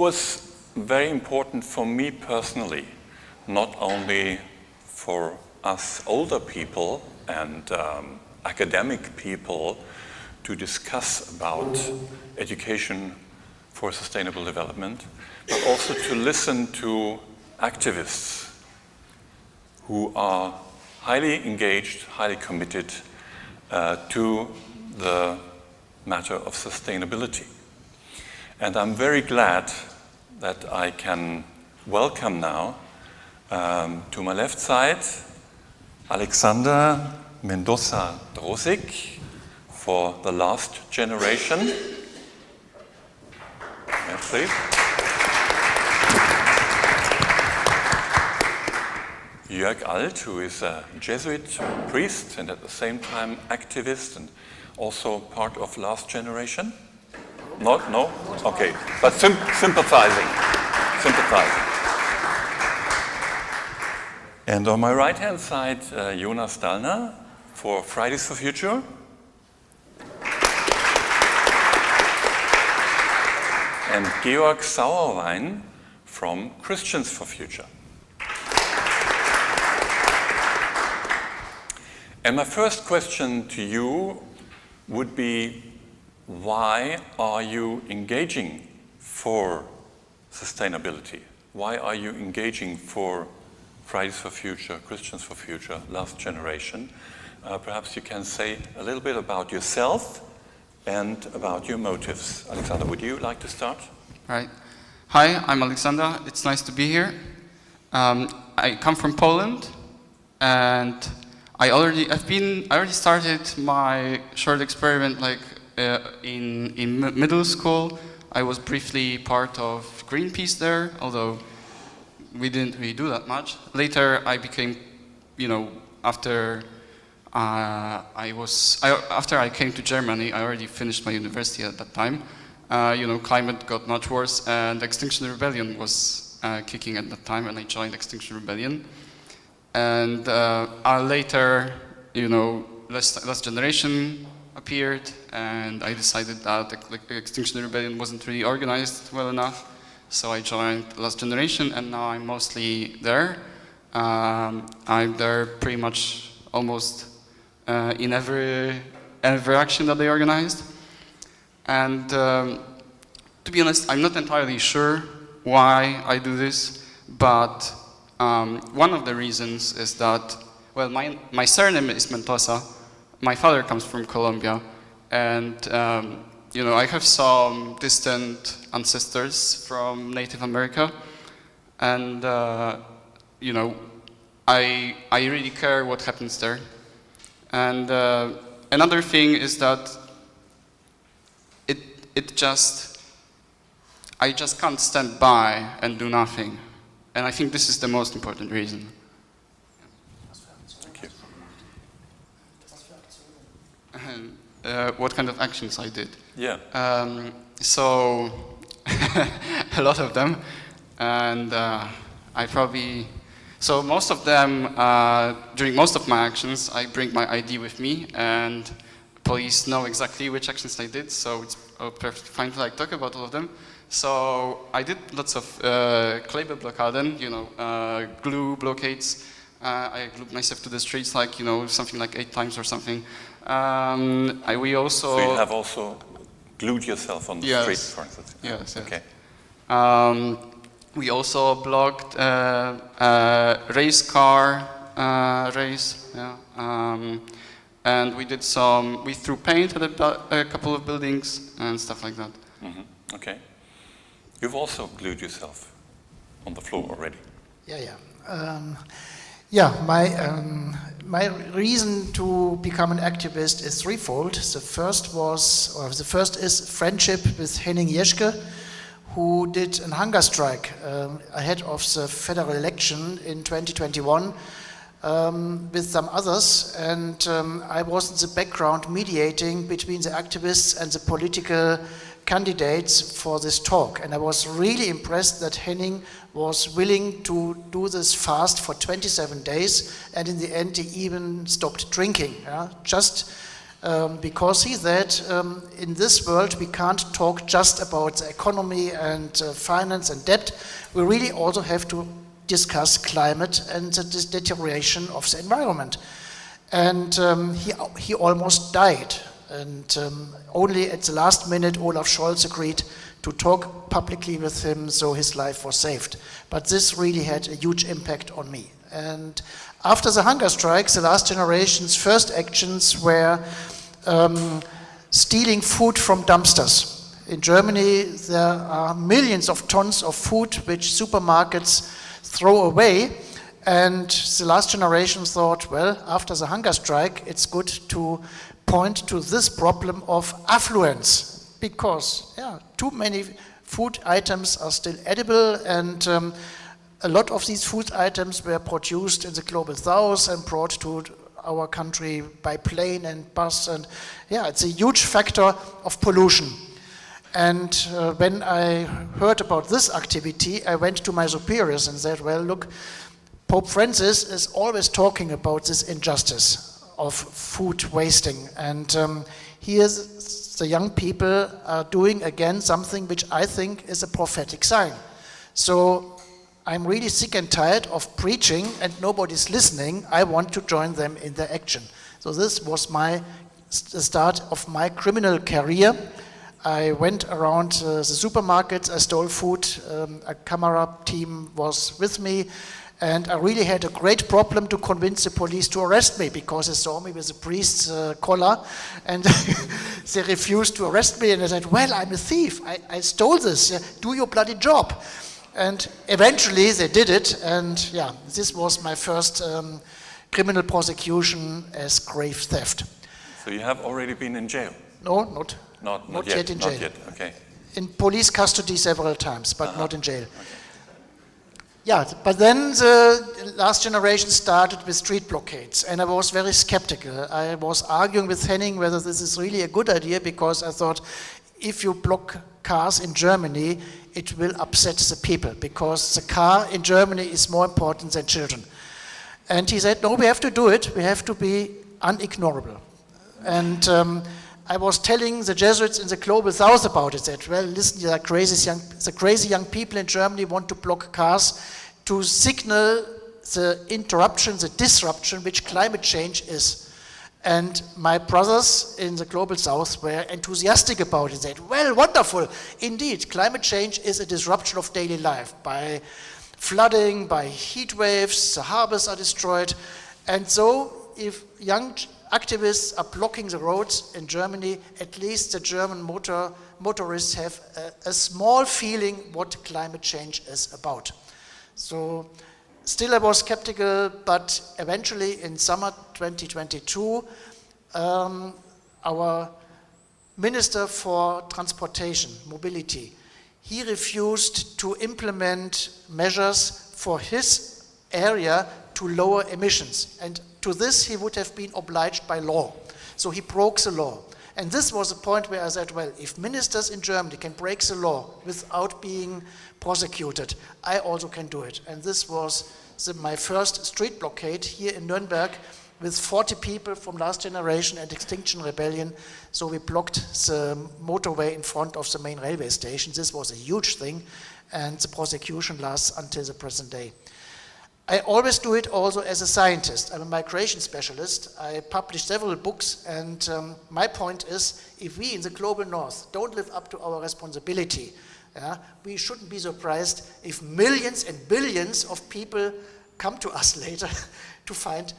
was very important for me personally, not only for us older people and academic people to discuss about education for sustainable development, but also to listen to activists who are highly engaged, highly committed to the matter of sustainability. And I'm very glad that I can welcome now to my left side Aleksander Mendoza-Drosik for the last generation. Yeah, please. Jörg Alt, who is a Jesuit priest and at the same time activist and also part of last generation. Not? No? Okay. But sympathizing. And on my right-hand side, Jonas Dallner for Fridays for Future. And Georg Sauerwein from Christians for Future. And my first question to you would be, why are you engaging for sustainability? Why are you engaging for Fridays for Future, Christians for Future, last generation? Perhaps you can say a little bit about yourself and about your motives. Aleksander, would you like to start? Right. Hi, I'm Aleksander. It's nice to be here. I come from Poland, and I already started my short experiment in middle school. I was briefly part of Greenpeace there, although we didn't really do that much. Later, I became, after I came to Germany, I already finished my university at that time. Climate got much worse, and Extinction Rebellion was kicking at that time, and I joined Extinction Rebellion. And later, Last Generation appeared, and I decided that Extinction Rebellion wasn't really organized well enough, so I joined Last Generation, and now I'm mostly there. I'm there pretty much almost in every action that they organized. And to be honest, I'm not entirely sure why I do this, but one of the reasons is that, well, my surname is Mendoza. My father comes from Colombia, and I have some distant ancestors from Native America, and I really care what happens there. And another thing is that I just can't stand by and do nothing. And I think this is the most important reason. Thank you. What kind of actions I did? Yeah. So, a lot of them. And so most of them, during most of my actions, I bring my ID with me, and police know exactly which actions I did, so it's perfectly fine to talk about all of them. So I did lots of Klebebblockaden, glue blockades. I glued myself to the streets something like 8 times or something. We also... So you have also glued yourself on the street, for instance? Yes. Okay. We also blocked race car race, and we threw paint at a couple of buildings and stuff like that. Mm-hmm. Okay. You've also glued yourself on the floor already. My reason to become an activist is threefold. The first is friendship with Henning Jeschke, who did a hunger strike ahead of the federal election in 2021 with some others, and I was in the background mediating between the activists and the political candidates for this talk, and I was really impressed that Henning was willing to do this fast for 27 days, and in the end he even stopped drinking, just because he said, in this world we can't talk just about the economy and finance and debt. We really also have to discuss climate and the deterioration of the environment. And he almost died. And only at the last minute Olaf Scholz agreed to talk publicly with him, so his life was saved. But this really had a huge impact on me. And after the hunger strikes, the last generation's first actions were stealing food from dumpsters. In Germany, there are millions of tons of food which supermarkets throw away. And the last generation thought, well, after the hunger strike, it's good to point to this problem of affluence, because too many food items are still edible, and a lot of these food items were produced in the global south and brought to our country by plane and bus, and it's a huge factor of pollution. And when I heard about this activity, I went to my superiors and said, well, look, Pope Francis is always talking about this injustice of food wasting, and the young people are doing again something which I think is a prophetic sign. So I'm really sick and tired of preaching and nobody's listening. I want to join them in their action. So this was the start of my criminal career. I went around the supermarkets, I stole food, a camera team was with me, and I really had a great problem to convince the police to arrest me, because they saw me with a priest's collar, and they refused to arrest me, and I said, well, I'm a thief, I stole this, do your bloody job. And eventually they did it, and this was my first criminal prosecution as grave theft. So you have already been in jail? No, not yet in jail. Not yet, okay. In police custody several times, but not in jail. Okay. But then the last generation started with street blockades, and I was very skeptical. I was arguing with Henning whether this is really a good idea, because I thought if you block cars in Germany, it will upset the people, because the car in Germany is more important than children. And he said, no, we have to do it. We have to be unignorable. And I was telling the Jesuits in the global south about it, that, well, listen, the crazy young people in Germany want to block cars to signal the interruption, the disruption, which climate change is. And my brothers in the global south were enthusiastic about it. They said, well, wonderful. Indeed, climate change is a disruption of daily life. By flooding, by heat waves, the harbors are destroyed. And so if young activists are blocking the roads in Germany, at least the German motorists have a small feeling what climate change is about. So still I was skeptical, but eventually in summer 2022, our Minister for Transportation, Mobility, he refused to implement measures for his area to lower emissions. And to this he would have been obliged by law. So he broke the law. And this was a point where I said, well, if ministers in Germany can break the law without being prosecuted, I also can do it. And this was my first street blockade here in Nuremberg with 40 people from last generation and Extinction Rebellion. So we blocked the motorway in front of the main railway station. This was a huge thing, and the prosecution lasts until the present day. I always do it also as a scientist. I'm a migration specialist. I published several books, and my point is, if we in the global north don't live up to our responsibility, we shouldn't be surprised if millions and billions of people come to us later to find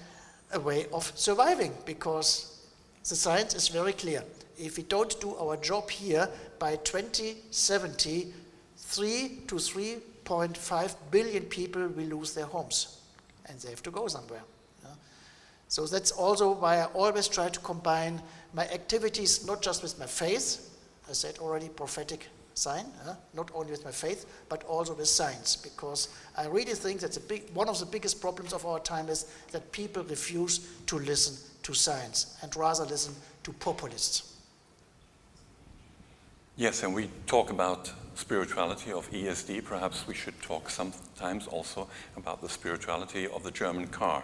a way of surviving, because the science is very clear. If we don't do our job here, by 2070, 3 to 3.5 billion people will lose their homes, and they have to go somewhere. So that's also why I always try to combine my activities not just with my faith, I said already, prophetic sign, not only with my faith, but also with science, because I really think that one of the biggest problems of our time is that people refuse to listen to science and rather listen to populists. Yes, and we talk about spirituality of ESD. Perhaps we should talk sometimes also about the spirituality of the German car.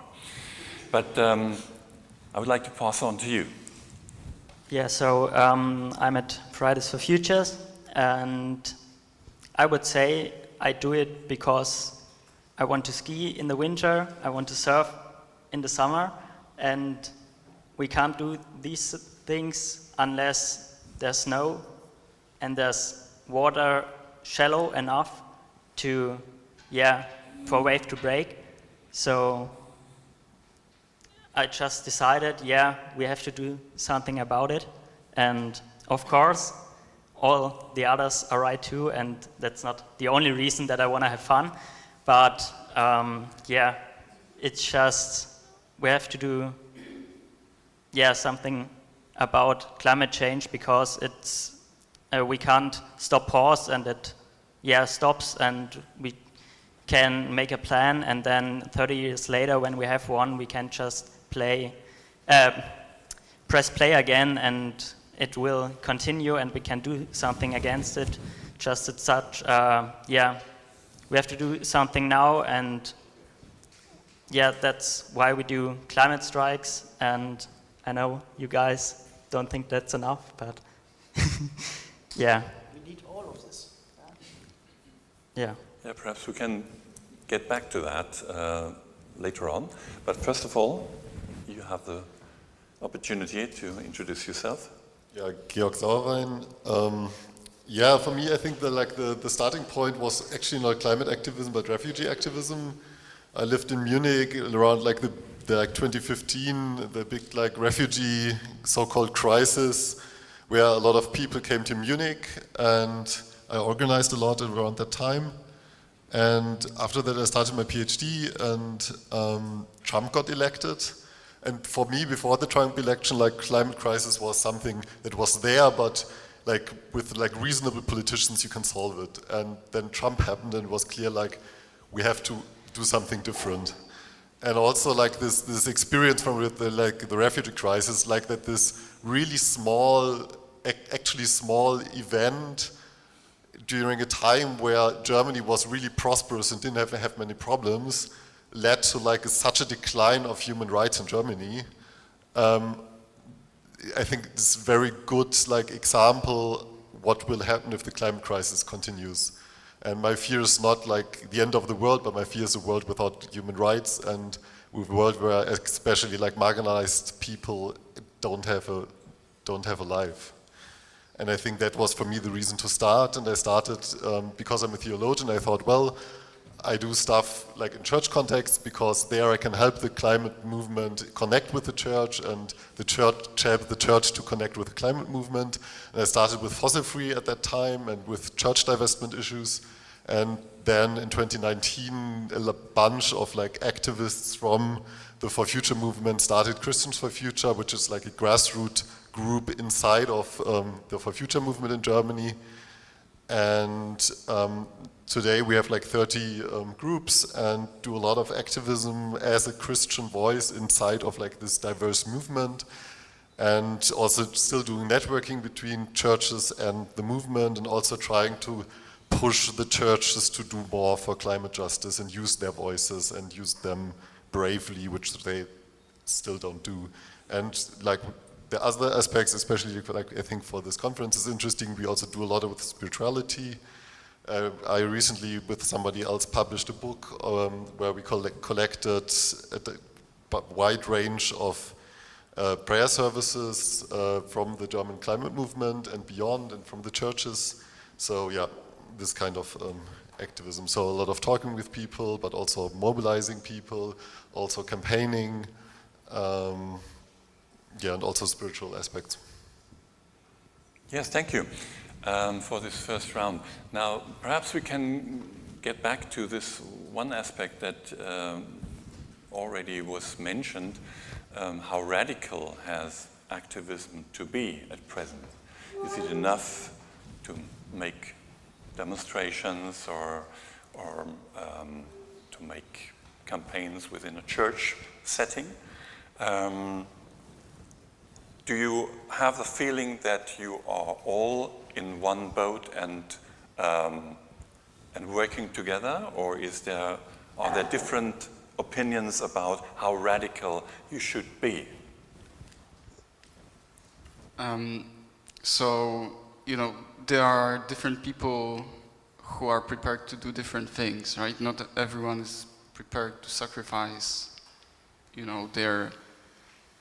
But I would like to pass on to you. Yeah, so I'm at Fridays for Futures, and I would say I do it because I want to ski in the winter, I want to surf in the summer, and we can't do these things unless there's snow and there's water shallow enough to, for a wave to break. So I just decided, we have to do something about it. And of course, all the others are right too, and that's not the only reason that I want to have fun. But it's just, we have to do something about climate change, because it's we can't pause and it stops, and we can make a plan, and then 30 years later when we have one, we can just press play again, and it will continue, and we can do something against it. Just as such, we have to do something now, and that's why we do climate strikes. And I know you guys don't think that's enough, but We need all of this. Yeah, perhaps we can get back to that later on. But first of all, you have the opportunity to introduce yourself. Yeah, Georg Sauerwein. For me, I think the starting point was actually not climate activism, but refugee activism. I lived in Munich around the 2015, the big refugee so-called crisis, where a lot of people came to Munich, and I organized a lot around that time. And after that, I started my PhD, and Trump got elected. And for me, before the Trump election, climate crisis was something that was there, but with reasonable politicians, you can solve it. And then Trump happened, and it was clear we have to do something different. And also this experience from the refugee crisis, that this really small, actually small event during a time where Germany was really prosperous and didn't have many problems, led to such a decline of human rights in Germany. I think this is a very good example what will happen if the climate crisis continues. And my fear is not the end of the world, but my fear is a world without human rights, and with a world where especially marginalized people don't have a life. And I think that was for me the reason to start. And I started because I'm a theologian. I thought, well, I do stuff in church context, because there I can help the climate movement connect with the church, and the church help the church to connect with the climate movement. And I started with fossil free at that time and with church divestment issues. And then in 2019, a bunch of activists from the For Future movement started Christians for Future, which is a grassroots group inside of the For Future movement in Germany. And today we have 30 groups and do a lot of activism as a Christian voice inside of this diverse movement, and also still doing networking between churches and the movement, and also trying to push the churches to do more for climate justice and use their voices and use them bravely, which they still don't do. And the other aspects, especially I think for this conference is interesting, we also do a lot with spirituality. I recently, with somebody else, published a book where we collected a wide range of prayer services from the German climate movement and beyond, and from the churches. So this kind of activism. So a lot of talking with people, but also mobilizing people, also campaigning, and also spiritual aspects. Yes, thank you for this first round. Now, perhaps we can get back to this one aspect that already was mentioned. How radical has activism to be at present? Is it enough to make demonstrations or to make campaigns within a church setting? Do you have the feeling that you are all in one boat and working together, or are there different opinions about how radical you should be? So, you know, there are different people who are prepared to do different things, right? Not everyone is prepared to sacrifice, you know, their,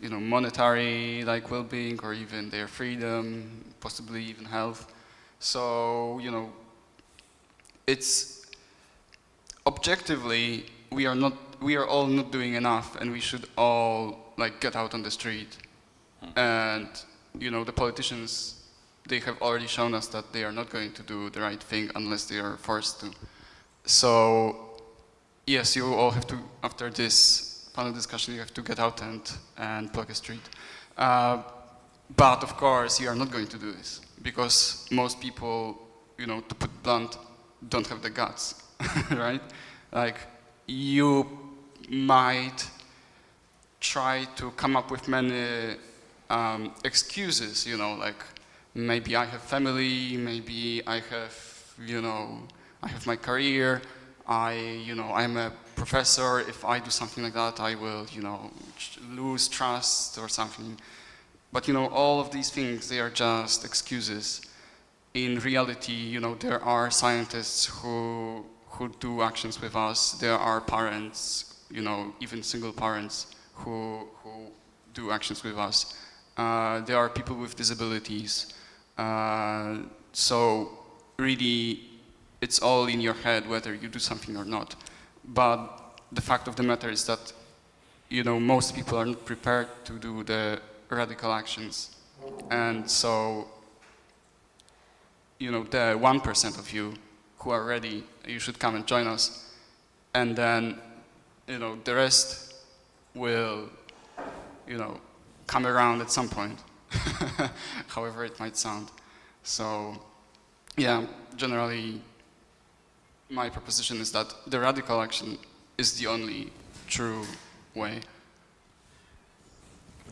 you know, monetary like well-being or even their freedom, possibly even health. So, you know, it's objectively we are all not doing enough, and we should all like get out on the street. And you know, the politicians, they have already shown us that they are not going to do the right thing unless they are forced to. So yes, you all have to, after this panel discussion, you have to get out and block a street. But of course, you are not going to do this because most people, you know, to put blunt, don't have the guts, right? Like, you might try to come up with many excuses, you know, like maybe I have family, maybe I have, you know, I have my career, I'm a professor, if I do something like that, I will, you know, lose trust or something. But, you know, all of these things, they are just excuses. In reality, you know, there are scientists who do actions with us. There are parents, you know, even single parents who do actions with us. There are people with disabilities. So really, it's all in your head whether you do something or not. But the fact of the matter is that, you know, most people are not prepared to do the radical actions. And so, you know, the 1% of you who are ready, you should come and join us. And then, you know, the rest will, you know, come around at some point, however it might sound. So, yeah, generally, my proposition is that the radical action is the only true way.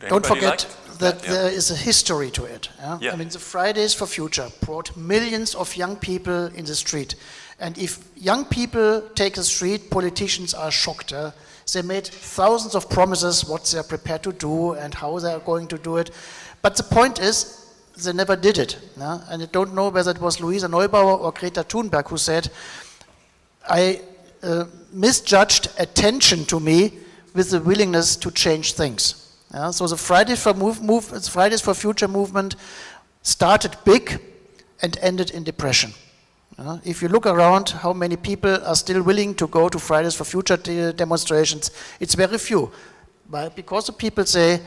Don't forget that Yeah. there is a history to it. Yeah? Yeah. I mean, the Fridays for Future brought millions of young people in the street. And if young people take the street, politicians are shocked. They made thousands of promises what they're prepared to do and how they're going to do it. But the point is, they never did it. Yeah? And I don't know whether it was Luisa Neubauer or Greta Thunberg who said, I misjudged attention to me with the willingness to change things. Yeah, so the Fridays for Future movement started big and ended in depression. If you look around how many people are still willing to go to Fridays for Future demonstrations, it's very few. But because the people say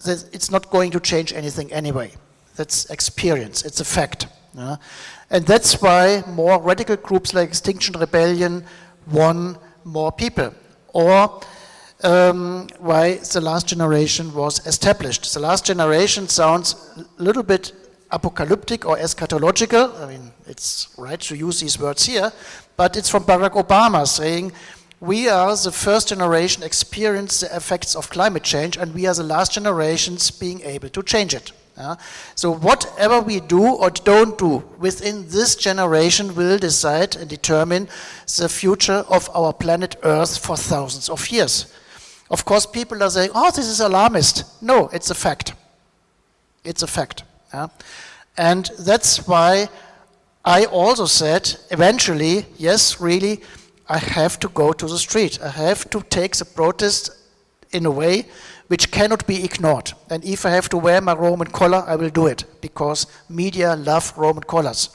that it's not going to change anything anyway. That's experience, it's a fact. And that's why more radical groups like Extinction Rebellion won more people. Or why the last generation was established. The last generation sounds a little bit apocalyptic or eschatological. I mean, it's right to use these words here, but it's from Barack Obama saying, we are the first generation experience the effects of climate change, and we are the last generations being able to change it. So whatever we do or don't do within this generation will decide and determine the future of our planet Earth for thousands of years. Of course, people are saying, oh, this is alarmist. No, it's a fact. It's a fact. And that's why I also said, eventually, yes, really, I have to go to the street. I have to take the protest in a way which cannot be ignored. And if I have to wear my Roman collar, I will do it, because media love Roman collars.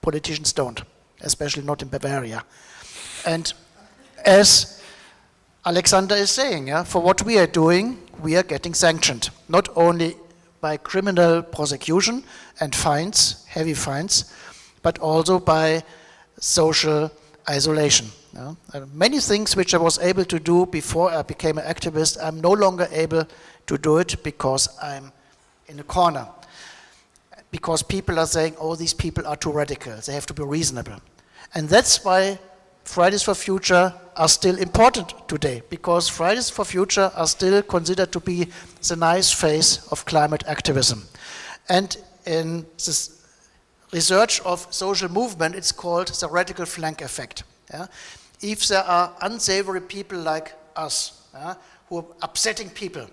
Politicians don't, especially not in Bavaria. And as Aleksander is saying, for what we are doing, we are getting sanctioned, not only by criminal prosecution and fines, heavy fines, but also by social isolation. Many things which I was able to do before I became an activist, I'm no longer able to do it because I'm in a corner. Because people are saying, oh, these people are too radical, they have to be reasonable. And that's why Fridays for Future are still important today, because Fridays for Future are still considered to be the nice face of climate activism. And in this research of social movement, it's called the radical flank effect. If there are unsavory people like us, who are upsetting people,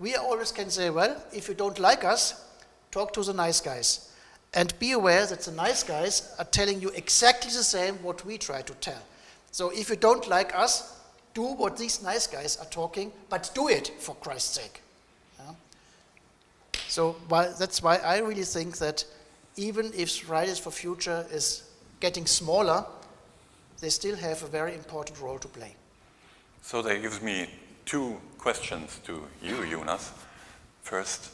We always can say, well, if you don't like us, talk to the nice guys. And be aware that the nice guys are telling you exactly the same what we try to tell. So if you don't like us, do what these nice guys are talking, but do it for Christ's sake. Yeah? So that's why I really think that even if Fridays for Future is getting smaller, they still have a very important role to play. So that gives me two questions to you, Jonas. First,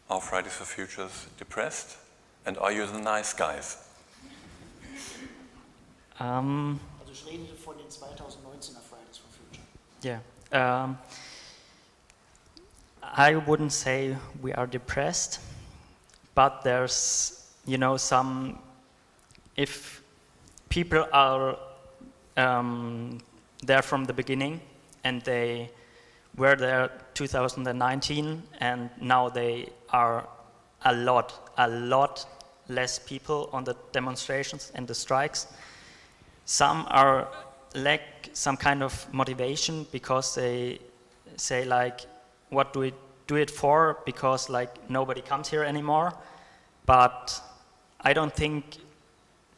are Fridays for Futures depressed? And are you the nice guys? Also ich rede von den 2019er Fridays for Future. Yeah. I wouldn't say we are depressed, but there's, some, if people are there from the beginning and they were there 2019 and now they are a lot less people on the demonstrations and the strikes. Some lack some kind of motivation because they say like, what do we do it for? Because like nobody comes here anymore. But I don't think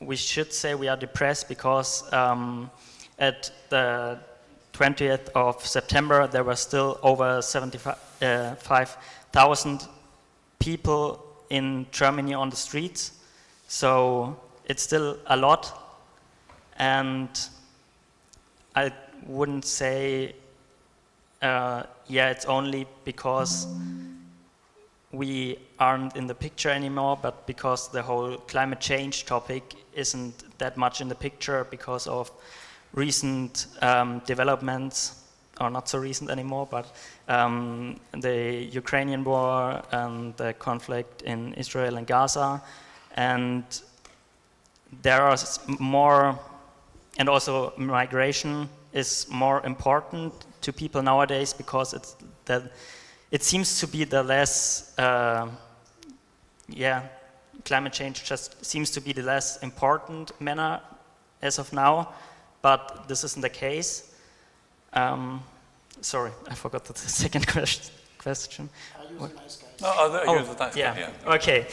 we should say we are depressed because at the 20th of September there were still over 75,000 people in Germany on the streets. So it's still a lot. And I wouldn't say, it's only because we aren't in the picture anymore, but because the whole climate change topic isn't that much in the picture because of recent developments, or not so recent anymore, but the Ukrainian war and the conflict in Israel and Gaza. And there are more, and also migration is more important to people nowadays because it seems to be the less, climate change just seems to be the less important matter as of now, but this isn't the case. Sorry, I forgot the second question. Are you the nice guys? No, you're the nice guy, yeah. Okay.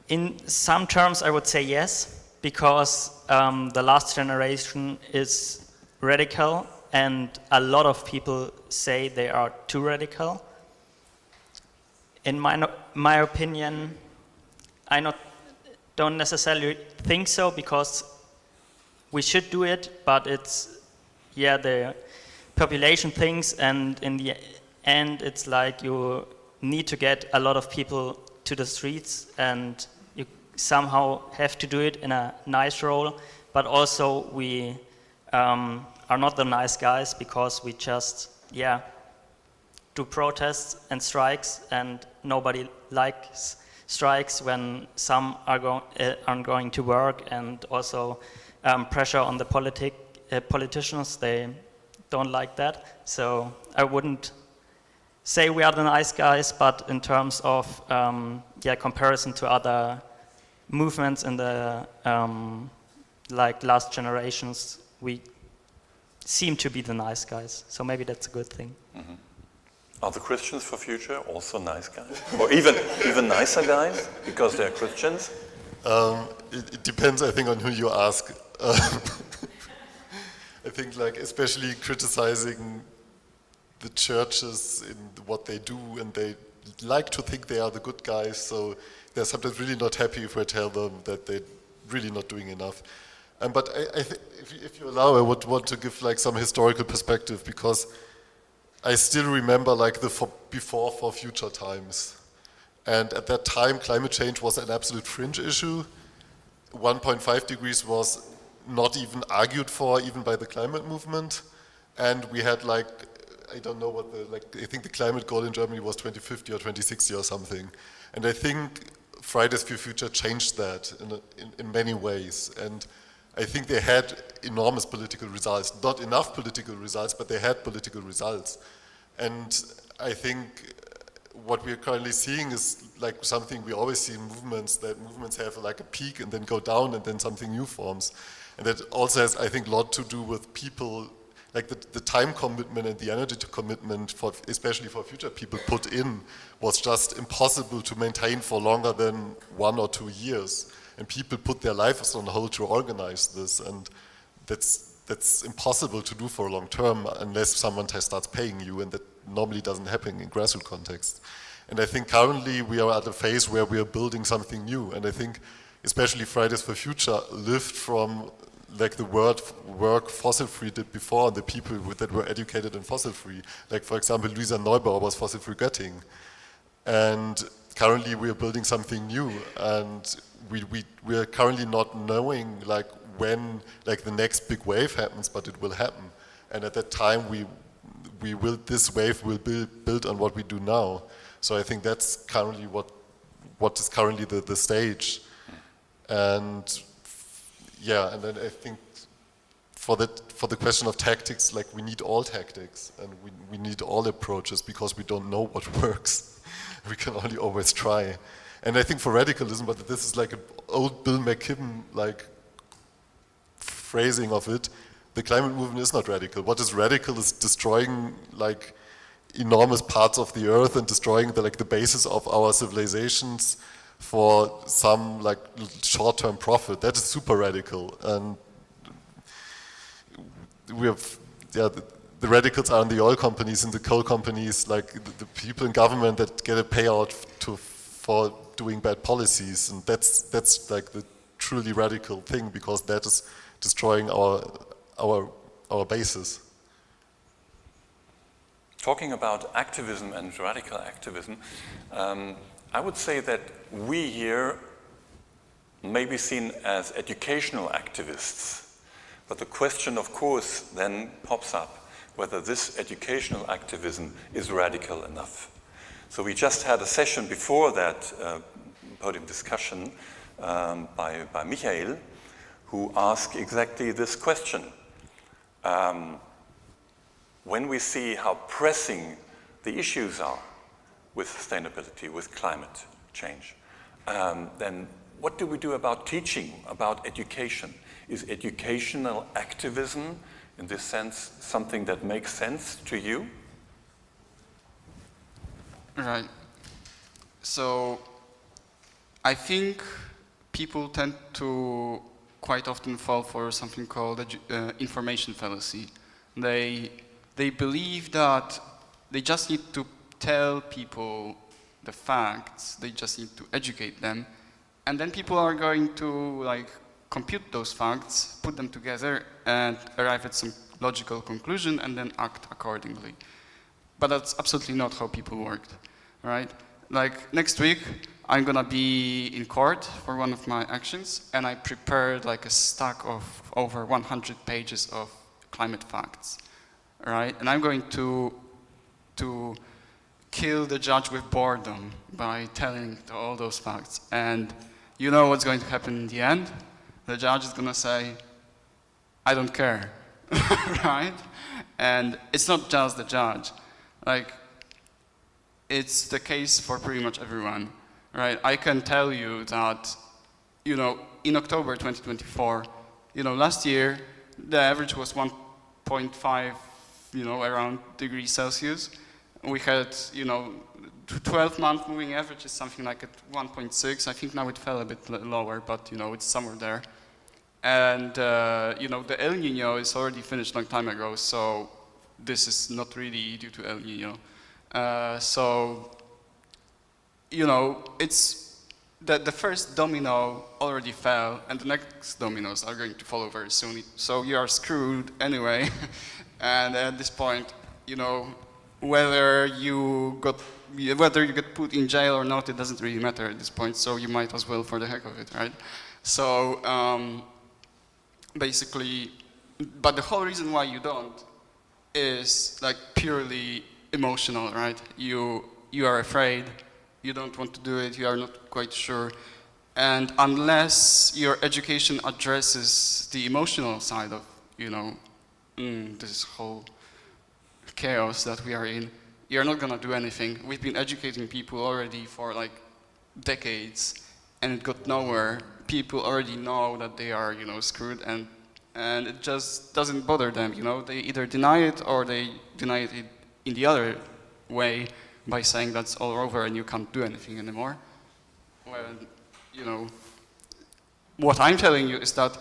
In some terms, I would say yes, because the last generation is radical, and a lot of people say they are too radical. In my opinion, I don't necessarily think so, because we should do it, but it's, the population thinks, and in the end, it's like you need to get a lot of people to the streets, and you somehow have to do it in a nice role, but also we are not the nice guys because we just, do protests and strikes, and nobody likes strikes when some aren't going to work, and also pressure on the politicians, they don't like that. So I wouldn't say we are the nice guys, but in terms of comparison to other movements in the last generations, we seem to be the nice guys. So maybe that's a good thing. Mm-hmm. Are the Christians for Future also nice guys? Or even nicer guys because they're Christians? It depends, I think, on who you ask. I think, especially criticizing the churches in what they do, and they like to think they are the good guys, so they're sometimes really not happy if I tell them that they're really not doing enough. But I think, if you allow, I would want to give some historical perspective, because I still remember the before for future times. And at that time, climate change was an absolute fringe issue. 1.5 degrees was not even argued for, even by the climate movement. And we had I don't know what I think the climate goal in Germany was 2050 or 2060 or something. And I think Fridays for Future changed that in many ways. And I think they had enormous political results. Not enough political results, but they had political results. And I think what we're currently seeing is something we always see in movements, that movements have a peak and then go down and then something new forms. And that also has, I think, a lot to do with people, like the time commitment and the energy commitment, for, especially for future people, put in was just impossible to maintain for longer than 1 or 2 years. And people put their lives on hold to organize this, and that's impossible to do for long term unless someone starts paying you, and that normally doesn't happen in grassroots context. And I think currently we are at a phase where we are building something new, and I think especially Fridays for Future lived from like the word work fossil-free did before, and the people that were educated in fossil-free. Like, for example, Luisa Neubauer was fossil-free Göttingen. And currently we are building something new, and we are currently not knowing like when like the next big wave happens, but it will happen. And at that time this wave will build on what we do now. So I think that's currently what is currently the stage. And yeah, and then I think for the question of tactics, like we need all tactics, and we need all approaches, because we don't know what works. We can only always try. And I think for radicalism, but this is like an old Bill McKibben like phrasing of it, the climate movement is not radical. What is radical is destroying like enormous parts of the earth and destroying the basis of our civilizations for some like short-term profit. That is super radical. And we have, the radicals are in the oil companies and the coal companies, like the people in government that get a payout for doing bad policies, and that's like the truly radical thing, because that is destroying our basis. Talking about activism and radical activism, I would say that we here may be seen as educational activists, but the question, of course, then pops up whether this educational activism is radical enough. So we just had a session before that podium discussion by Michael, who asked exactly this question. When we see how pressing the issues are with sustainability, with climate change, then what do we do about teaching, about education? Is educational activism, in this sense, something that makes sense to you? Right. So I think people tend to quite often fall for something called information fallacy. They believe that they just need to tell people the facts, they just need to educate them, and then people are going to like compute those facts, put them together, and arrive at some logical conclusion, and then act accordingly. But that's absolutely not how people worked, right? Like next week, I'm gonna be in court for one of my actions, and I prepared like a stack of over 100 pages of climate facts, right? And I'm going to kill the judge with boredom by telling all those facts. And you know what's going to happen in the end? The judge is gonna say, I don't care, right? And it's not just the judge. Like, it's the case for pretty much everyone, right? I can tell you that, you know, in October 2024, you know, last year, the average was 1.5, you know, around degrees Celsius. We had, you know, 12-month moving average is something like at 1.6. I think now it fell a bit lower, but, you know, it's somewhere there. And, you know, the El Nino is already finished a long time ago, so this is not really due to El Nino. So, you know, it's the first domino already fell, and the next dominoes are going to follow very soon. So you are screwed anyway. And at this point, you know, whether you get put in jail or not, it doesn't really matter at this point. So you might as well for the heck of it, right? So basically, but the whole reason why you don't is like purely emotional, right? You are afraid, you don't want to do it, you are not quite sure. And unless your education addresses the emotional side of, you know, this whole chaos that we are in, you're not gonna do anything. We've been educating people already for like decades, and it got nowhere. People already know that they are, you know, screwed, and and it just doesn't bother them, you know. They either deny it or they deny it in the other way by saying that's all over and you can't do anything anymore. Well, you know, what I'm telling you is that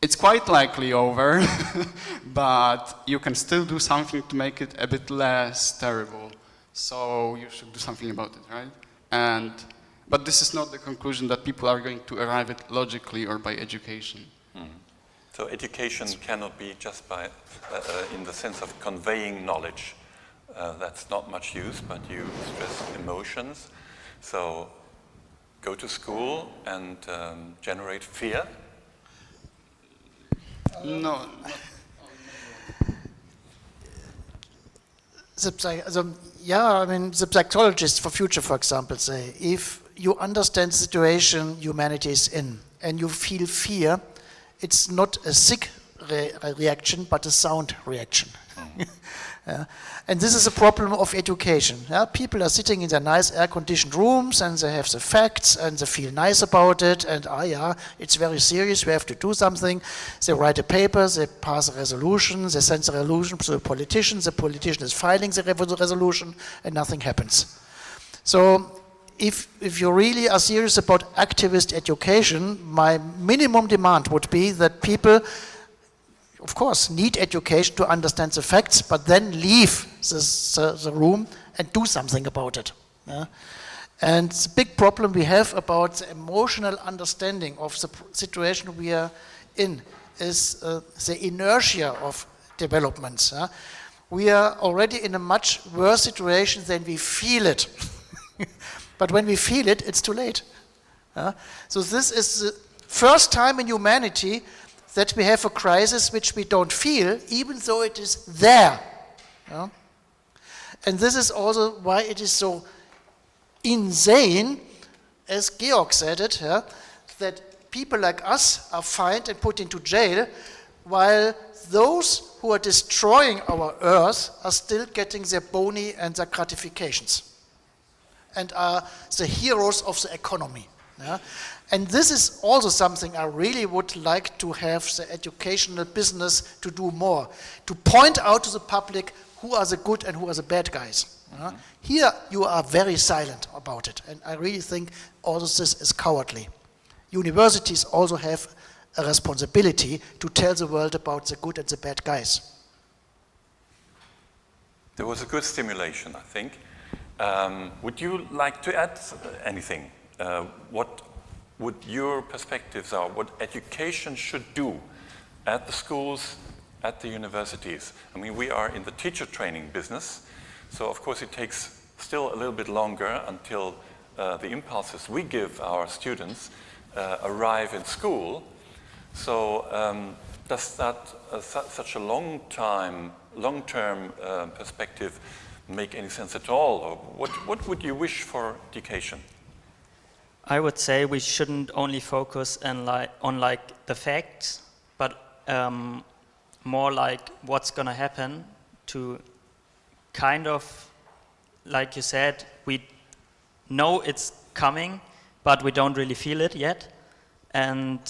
it's quite likely over, but you can still do something to make it a bit less terrible. So you should do something about it, right? But this is not the conclusion that people are going to arrive at logically or by education. So education cannot be just by, in the sense of conveying knowledge. That's not much use, but you stress emotions. So go to school and generate fear. No. The psychologists for future, for example, say if you understand the situation humanity is in and you feel fear, it's not a sick reaction, but a sound reaction. And this is a problem of education. People are sitting in their nice air-conditioned rooms and they have the facts and they feel nice about it and it's very serious, we have to do something. They write a paper, they pass a resolution, they send the resolution to the politician is filing the resolution and nothing happens. So if you really are serious about activist education, my minimum demand would be that people, of course, need education to understand the facts, but then leave the room and do something about it. And the big problem we have about the emotional understanding of the situation we are in is the inertia of developments. We are already in a much worse situation than we feel it. But when we feel it, it's too late. So this is the first time in humanity that we have a crisis which we don't feel, even though it is there. And this is also why it is so insane, as Georg said it, that people like us are fined and put into jail, while those who are destroying our earth are still getting their boni and their gratifications, and are the heroes of the economy. And this is also something I really would like to have the educational business to do more, to point out to the public who are the good and who are the bad guys. Here you are very silent about it, and I really think all of this is cowardly. Universities also have a responsibility to tell the world about the good and the bad guys. There was a good stimulation, I think. Would you like to add anything? What would your perspectives are? What education should do at the schools, at the universities? I mean, we are in the teacher training business, so of course it takes still a little bit longer until the impulses we give our students arrive in school. So does that such a long-term perspective make any sense at all? Or what would you wish for education? I would say we shouldn't only focus on the facts, but more like what's going to happen to kind of, like you said, we know it's coming, but we don't really feel it yet. And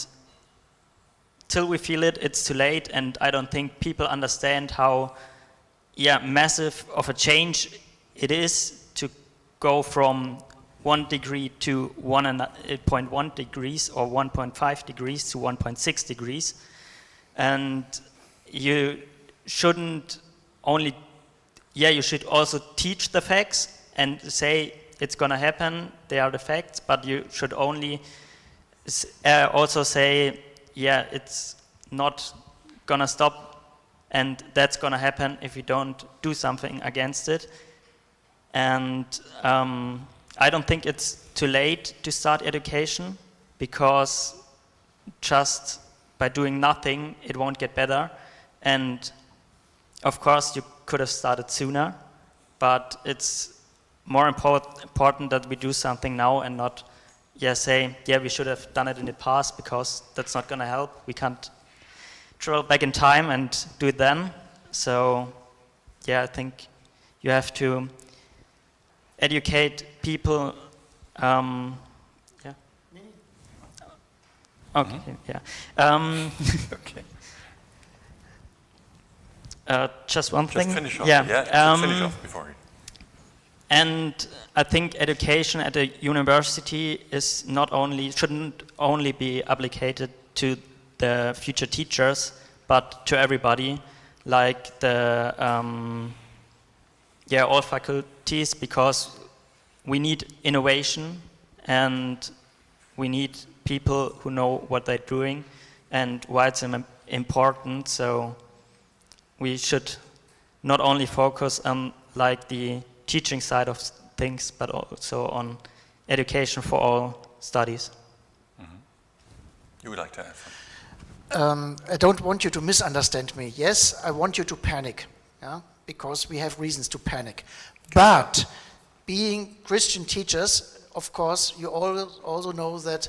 till we feel it, it's too late, and I don't think people understand how massive of a change it is to go from 1 degree to 1.1 degrees or 1.5 degrees to 1.6 degrees. And you shouldn't only, you should also teach the facts and say it's going to happen, they are the facts, but you should only also say, it's not going to stop and that's going to happen if you don't do something against it. And I don't think it's too late to start education, because just by doing nothing, it won't get better. And of course, you could have started sooner, but it's more important that we do something now and not say, we should have done it in the past, because that's not going to help. We can't travel back in time and do it then. So, I think you have to educate people. Okay, Okay. Just one thing. Just finish off. Yeah. Just finish off before you. And I think education at a university is shouldn't only be applied to the future teachers, but to everybody, like the all faculties, because we need innovation and we need people who know what they're doing and why it's important. So we should not only focus on like the teaching side of things, but also on education for all studies. Mm-hmm. You would like to add something? I don't want you to misunderstand me. Yes, I want you to panic, yeah, because we have reasons to panic. But being Christian teachers, of course, you also know that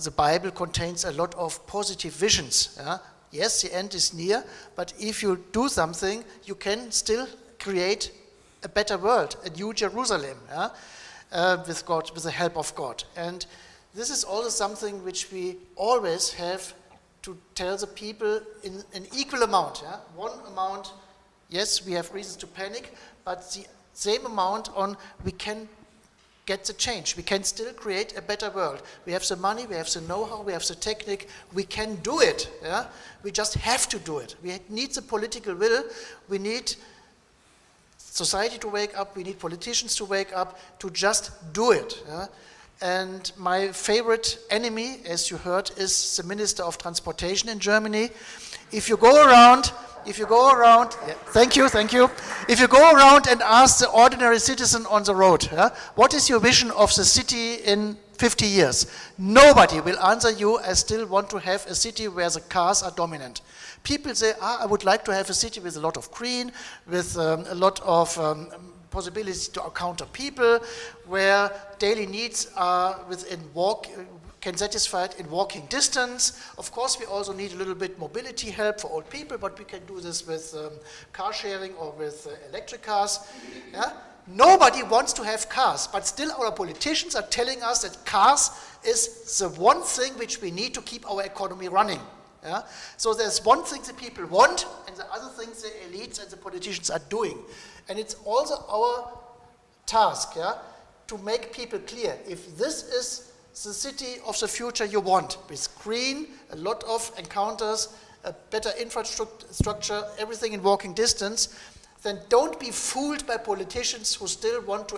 the Bible contains a lot of positive visions. Yeah? Yes, the end is near, but if you do something, you can still create a better world, a new Jerusalem, yeah? With God, with the help of God. And this is also something which we always have to tell the people in an equal amount. Yeah? One amount, yes, we have reasons to panic, but the same amount on we can get the change. We can still create a better world. We have the money, we have the know-how, we have the technique, we can do it. Yeah? We just have to do it. We need the political will, we need society to wake up, we need politicians to wake up to just do it. Yeah? And my favorite enemy, as you heard, is the Minister of Transportation in Germany. If you go around, yeah, thank you. If you go around and ask the ordinary citizen on the road, yeah, what is your vision of the city in 50 years? Nobody will answer you, I still want to have a city where the cars are dominant. People say, I would like to have a city with a lot of green, with a lot of possibilities to encounter people, where daily needs are can satisfy it in walking distance. Of course, we also need a little bit mobility help for old people, but we can do this with car sharing or with electric cars. Yeah? Nobody wants to have cars, but still our politicians are telling us that cars is the one thing which we need to keep our economy running. Yeah? So there's one thing the people want, and the other things the elites and the politicians are doing. And it's also our task, yeah, to make people clear, if this is the city of the future you want, with green, a lot of encounters, a better infrastructure, everything in walking distance, then don't be fooled by politicians who still want to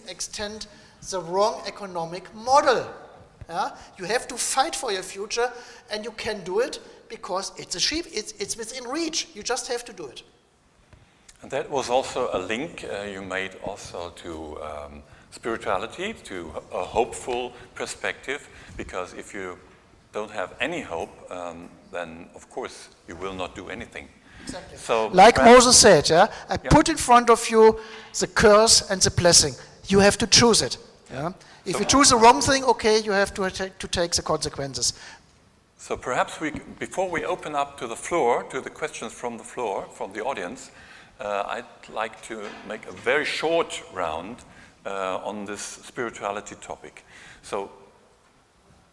extend the wrong economic model. Yeah? You have to fight for your future, and you can do it because it's within reach. You just have to do it. And that was also a link you made also to spirituality, to a hopeful perspective, because if you don't have any hope, then of course you will not do anything. Exactly. So like Moses said, yeah, I put in front of you the curse and the blessing. You have to choose it. Yeah? If you choose the wrong thing, okay, you have to take the consequences. So perhaps before we open up to the floor, to the questions from the floor, from the audience, I'd like to make a very short round on this spirituality topic. So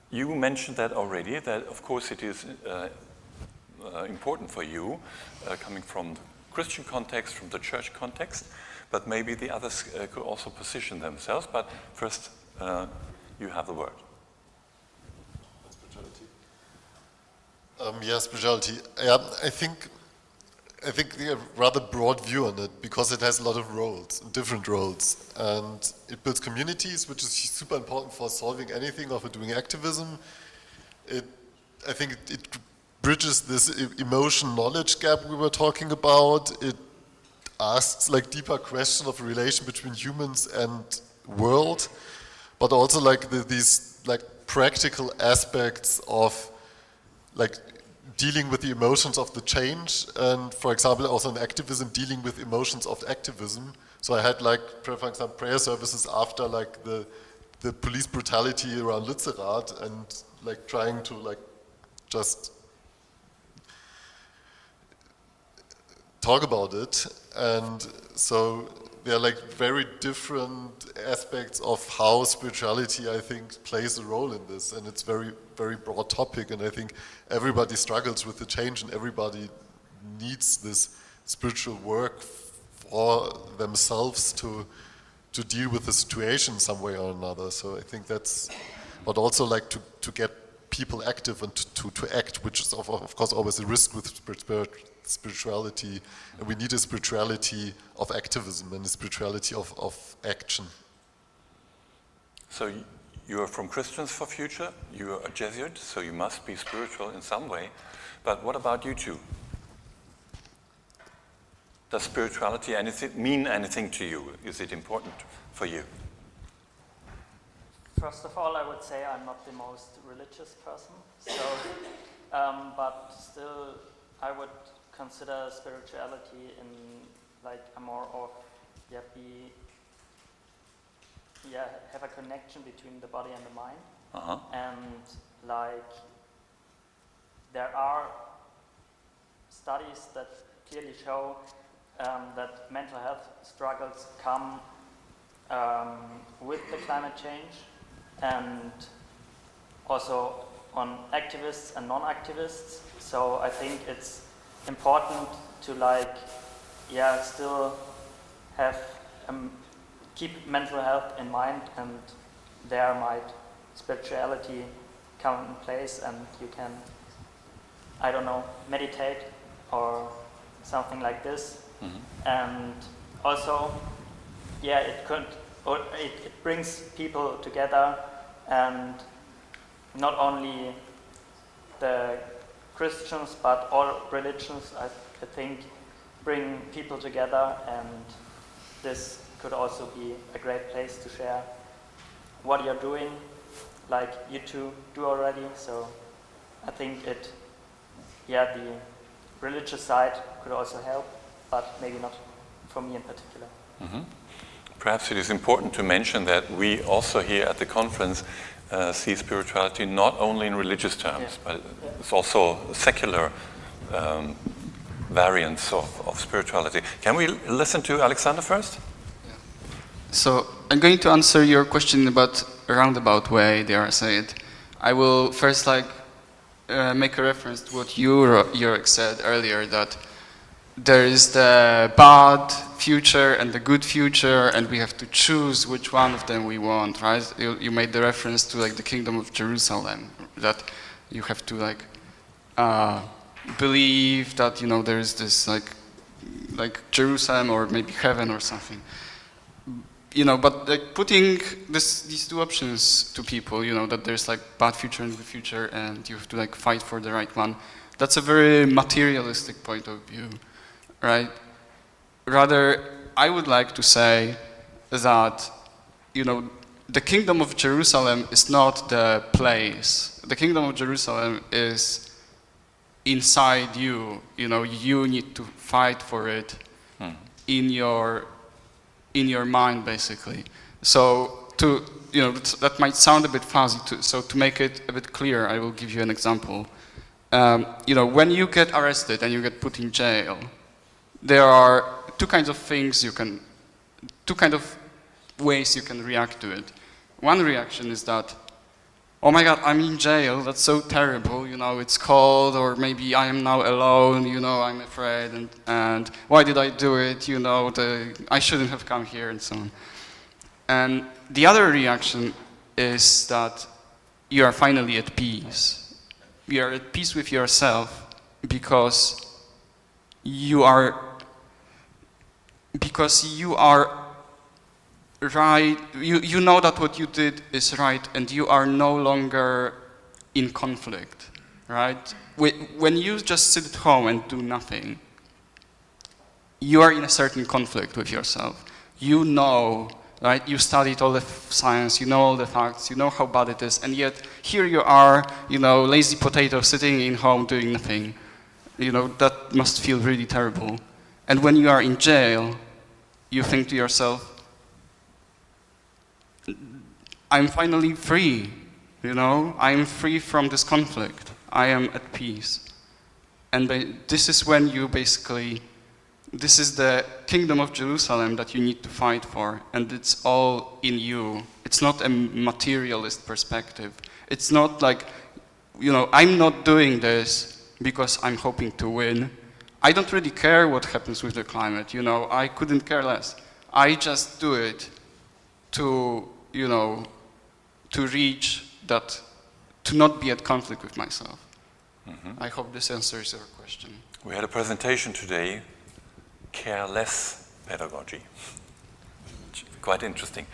you mentioned that already, that of course it is important for you, coming from the Christian context, from the church context, but maybe the others could also position themselves. But first, you have the word. Spirituality. I think a rather broad view on it, because it has a lot of roles, different roles, and it builds communities, which is super important for solving anything or for doing activism. I think it bridges this emotion-knowledge gap we were talking about. It asks like deeper question of relation between humans and world, but also like these like practical aspects of like dealing with the emotions of the change, and for example also in activism dealing with emotions of activism. So I had like, for example, prayer services after like the police brutality around Lützerath, and like trying to like just talk about it. And so there are like very different aspects of how spirituality, I think, plays a role in this, and it's very, very broad topic, and I think everybody struggles with the change and everybody needs this spiritual work for themselves to deal with the situation some way or another. So I think that's, but also like to get people active and to act, which is of course always a risk with spirituality. And we need a spirituality of activism and a spirituality of action. So you are from Christians for Future, you are a Jesuit, so you must be spiritual in some way. But what about you two? Does spirituality mean anything to you? Is it important for you? First of all, I would say I'm not the most religious person, so, but still I would consider spirituality in like a more of, have a connection between the body and the mind. Uh-huh. And like there are studies that clearly show that mental health struggles come with the climate change, and also on activists and non-activists. So I think it's important to like, still have keep mental health in mind, and there might spirituality come in place, and you can, I don't know, meditate or something like this. Mm-hmm. And also, it brings people together, and not only the Christians but all religions, I think, bring people together, and this could also be a great place to share what you're doing, like you two do already. So I think the religious side could also help, but maybe not for me in particular. Mm-hmm. Perhaps it is important to mention that we also here at the conference see spirituality not only in religious terms, but it's also secular variants of spirituality. Can we listen to Aleksander first? Yeah. So I'm going to answer your question about a roundabout way, dare I say it. I will first make a reference to what Jörg said earlier, that there is the bad future and the good future, and we have to choose which one of them we want, right? You made the reference to like the kingdom of Jerusalem, that you have to believe that, you know, there is this like Jerusalem or maybe heaven or something. You know, but like putting these two options to people, you know, that there's like bad future and good future, and you have to like fight for the right one. That's a very materialistic point of view, right? Rather, I would like to say that, you know, the kingdom of Jerusalem is not the place. The kingdom of Jerusalem is inside you. You know, you need to fight for it in your mind, basically. So that might sound a bit fuzzy. So to make it a bit clear, I will give you an example. You know, when you get arrested and you get put in jail, there are two kinds of ways you can react to it. One reaction is that, oh my God, I'm in jail, that's so terrible, you know, it's cold, or maybe I am now alone, you know, I'm afraid, and why did I do it, you know, I shouldn't have come here, and so on. And the other reaction is that you are finally at peace. You are at peace with yourself because you are right, you know that what you did is right, and you are no longer in conflict, right? When you just sit at home and do nothing, you are in a certain conflict with yourself. You know, right? You studied all the science, you know all the facts, you know how bad it is, and yet here you are, you know, lazy potato sitting in home doing nothing. You know, that must feel really terrible. And when you are in jail, you think to yourself, I'm finally free, you know, I'm free from this conflict. I am at peace. And this is when you basically, this is the kingdom of Jerusalem that you need to fight for, and it's all in you. It's not a materialist perspective. It's not like, you know, I'm not doing this because I'm hoping to win. I don't really care what happens with the climate, you know, I couldn't care less. I just do it to, you know, to reach that, to not be at conflict with myself. I hope this answers your question. We had a presentation today, careless pedagogy. Quite interesting.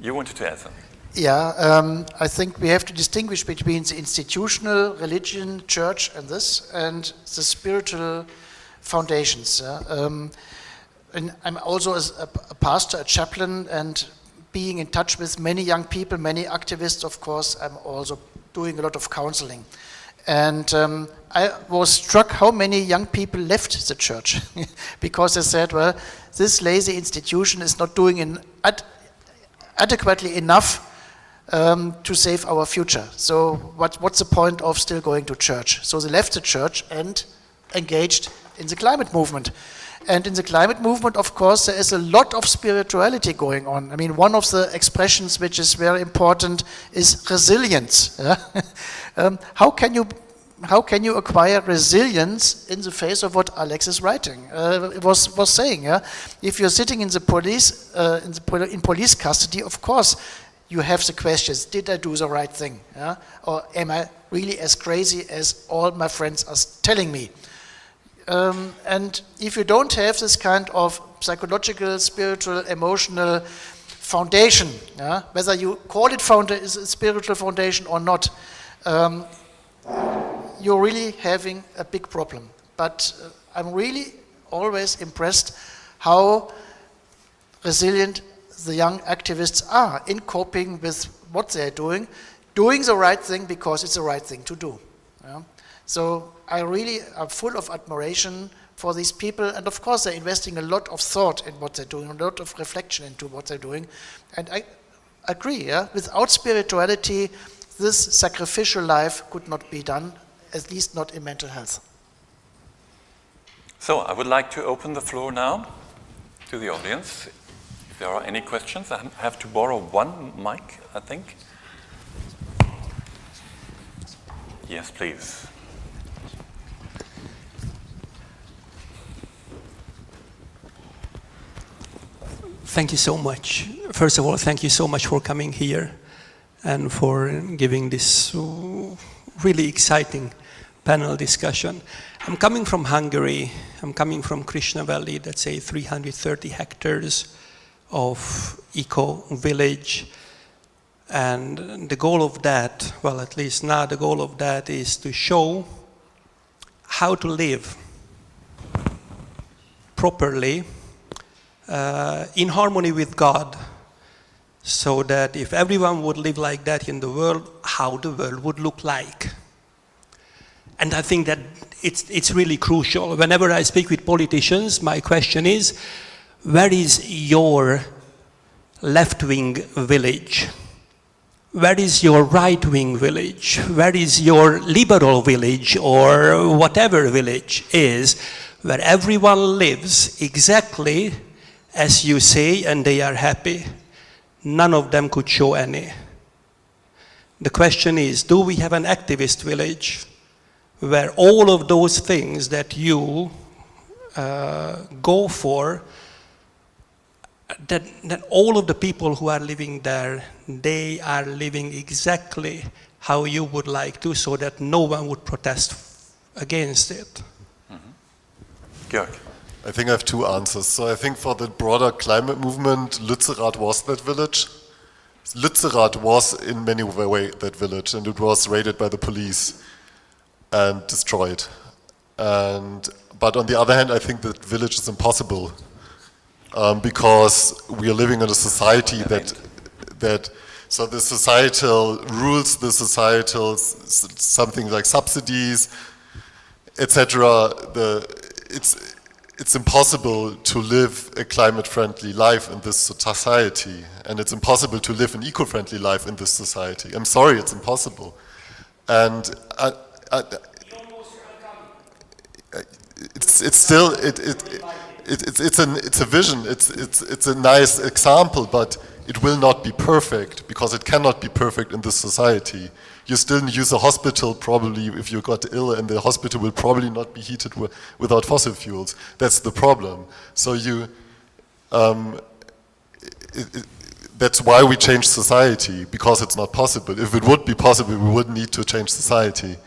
You wanted to add something? Yeah, I think we have to distinguish between the institutional religion, church, and this, and the spiritual foundations. And I'm also a pastor, a chaplain, and being in touch with many young people, many activists, of course, I'm also doing a lot of counseling. And I was struck how many young people left the church because they said, well, this lazy institution is not doing adequately enough to save our future. So what's the point of still going to church? So they left the church and engaged in the climate movement. And in the climate movement, of course, there is a lot of spirituality going on. I mean, one of the expressions which is very important is resilience. Yeah? How can you acquire resilience in the face of what Alex is writing? Was saying, yeah? If you're sitting in the police in police custody, of course, you have the questions: did I do the right thing? Yeah? Or am I really as crazy as all my friends are telling me? And if you don't have this kind of psychological, spiritual, emotional foundation, yeah, whether you call it a spiritual foundation or not, you're really having a big problem. But I'm really always impressed how resilient the young activists are in coping with what they're doing the right thing because it's the right thing to do. Yeah? So I really am full of admiration for these people, and of course they're investing a lot of thought in what they're doing, a lot of reflection into what they're doing. And I agree, yeah? Without spirituality, this sacrificial life could not be done, at least not in mental health. So I would like to open the floor now to the audience. If there are any questions, I have to borrow one mic, I think. Yes, please. Thank you so much. First of all, thank you so much for coming here and for giving this really exciting panel discussion. I'm coming from Hungary. I'm coming from Krishna Valley, that's say 330 hectares of eco-village. And the goal of that, well, at least now the goal of that is to show how to live properly in harmony with God, so that if everyone would live like that in the world, how the world would look like. And I think that it's really crucial. Whenever I speak with politicians, my question is, where is your left-wing village? Where is your right-wing village? Where is your liberal village, or whatever village is, where everyone lives exactly as you say, and they are happy? None of them could show any. The question is, do we have an activist village where all of those things that you go for, that all of the people who are living there, they are living exactly how you would like to, so that no one would protest against it? Georg. I think I have two answers. So I think for the broader climate movement, Lützerath was that village. Lützerath was in many ways that village, and it was raided by the police and destroyed. But on the other hand, I think that village is impossible because we are living in a society so the societal rules, the societal something like subsidies, etc. It's impossible to live a climate-friendly life in this society, and it's impossible to live an eco-friendly life in this society. I'm sorry, it's impossible. And it's still it's a vision. It's a nice example, but it will not be perfect because it cannot be perfect in this society. You still use a hospital probably if you got ill, and the hospital will probably not be heated without fossil fuels. That's the problem. So that's why we change society, because it's not possible. If it would be possible, we wouldn't need to change society.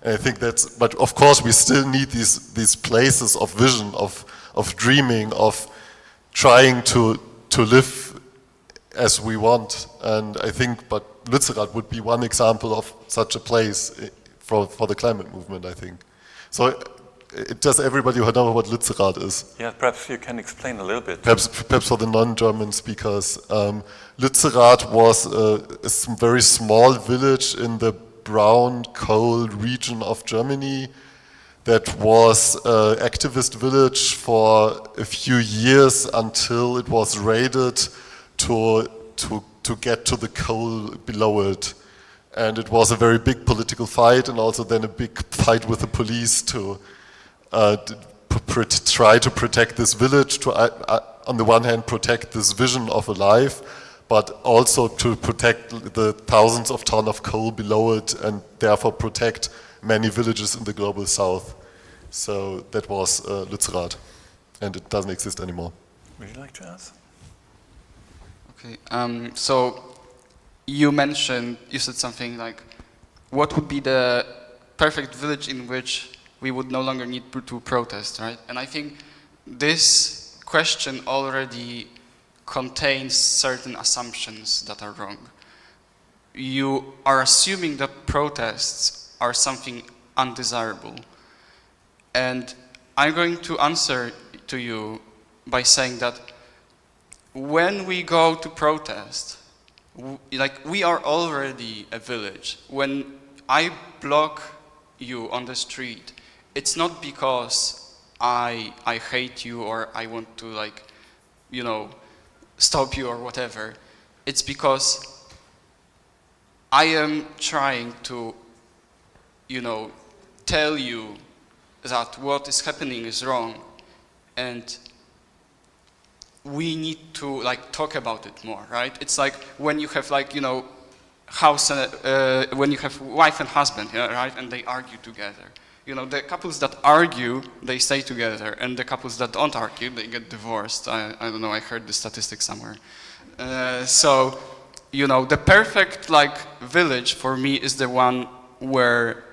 And I think but of course we still need these places of vision, of dreaming, of trying to live as we want. And I think, but Lützerath would be one example of such a place for the climate movement, I think. So does everybody know what Lützerath is? Yeah, perhaps you can explain a little bit. Perhaps for the non-German speakers. Lützerath was a very small village in the brown coal region of Germany that was an activist village for a few years until it was raided to get to the coal below it. And it was a very big political fight, and also then a big fight with the police to try to protect this village, to on the one hand protect this vision of a life, but also to protect the thousands of tons of coal below it, and therefore protect many villages in the global south. So that was Lützerath, and it doesn't exist anymore. Would you like to ask? Okay, so you said something like, what would be the perfect village in which we would no longer need to protest, right? And I think this question already contains certain assumptions that are wrong. You are assuming that protests are something undesirable. And I'm going to answer to you by saying that when we go to protest, we are already a village. When I block you on the street, it's not because I hate you or I want to stop you or whatever. It's because I am trying to, tell you that what is happening is wrong, and we need to talk about it more, right? It's like when you have house, when you have wife and husband, yeah, right, and they argue together. The couples that argue, they stay together, and the couples that don't argue, they get divorced. I don't know, I heard the statistic somewhere. So, the perfect village for me is the one where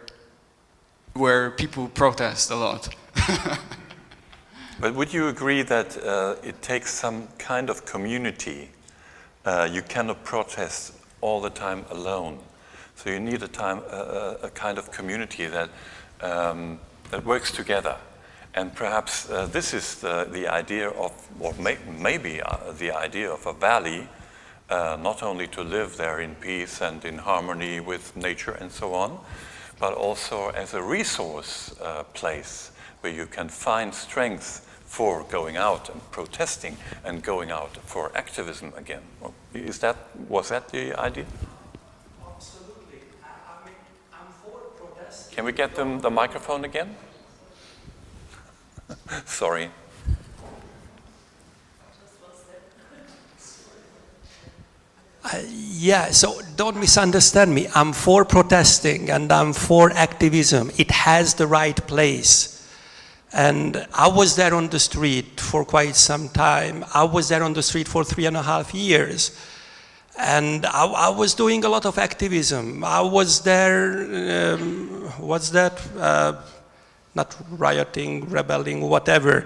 people protest a lot. But would you agree that it takes some kind of community? You cannot protest all the time alone. So you need a kind of community that works together. And perhaps this is the idea of, or maybe the idea of a valley, not only to live there in peace and in harmony with nature and so on, but also as a resource place where you can find strength for going out and protesting and going out for activism again. Was that the idea? Absolutely. I'm for protesting. Can we get them the microphone again? Sorry. Yeah, so don't misunderstand me. I'm for protesting and I'm for activism. It has the right place. And I was there on the street for quite some time. I was there on the street for 3.5 years. And I was doing a lot of activism. I was there, not rioting, rebelling, whatever,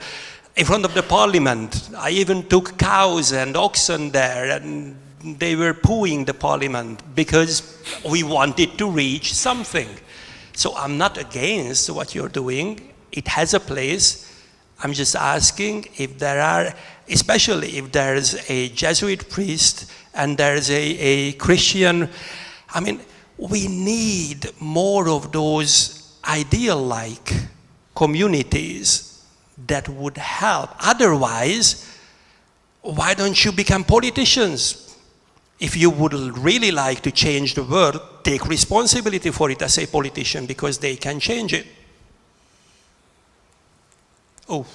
in front of the parliament. I even took cows and oxen there, and they were pooing the parliament because we wanted to reach something. So I'm not against what you're doing. It has a place. I'm just asking if there are, especially if there's a Jesuit priest and there's a Christian, we need more of those ideal-like communities that would help. Otherwise, why don't you become politicians? If you would really like to change the world, take responsibility for it as a politician, because they can change it. Oh.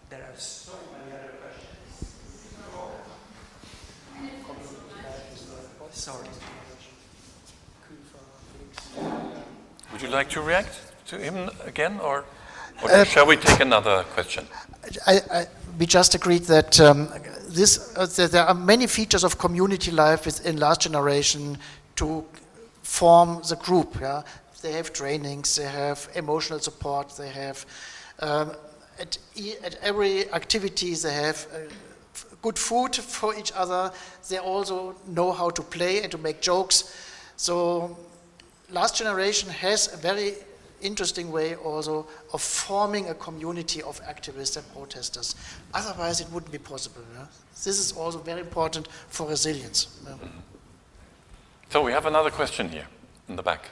There are so many other questions. Sorry. Would you like to react to him again, or shall we take another question? We just agreed that there are many features of community life within last generation to form the group. Yeah? They have trainings, they have emotional support, they have at every activity they have good food for each other. They also know how to play and to make jokes. So last generation has a very interesting way also of forming a community of activists and protesters. Otherwise it wouldn't be possible. Yeah? This is also very important for resilience. Yeah. So we have another question here in the back.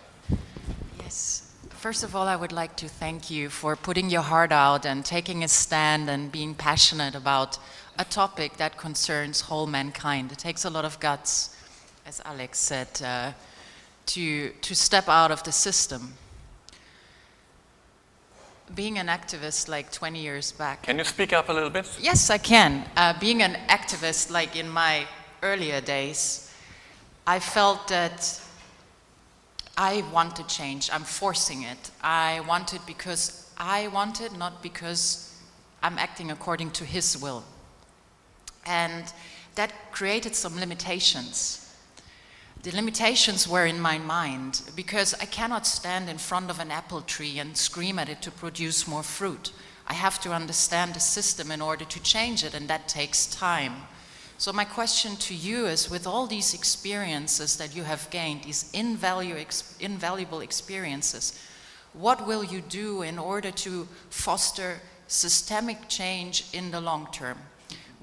Yes. First of all, I would like to thank you for putting your heart out and taking a stand and being passionate about a topic that concerns whole mankind. It takes a lot of guts, as Alex said, to step out of the system. Being an activist like 20 years back. Can you speak up a little bit? Yes, I can. Being an activist like in my earlier days, I felt that I want to change. I'm forcing it. I want it because I want it, not because I'm acting according to his will. And that created some limitations. The limitations were in my mind because I cannot stand in front of an apple tree and scream at it to produce more fruit. I have to understand the system in order to change it, and that takes time. So my question to you is, with all these experiences that you have gained, these invaluable experiences, what will you do in order to foster systemic change in the long term?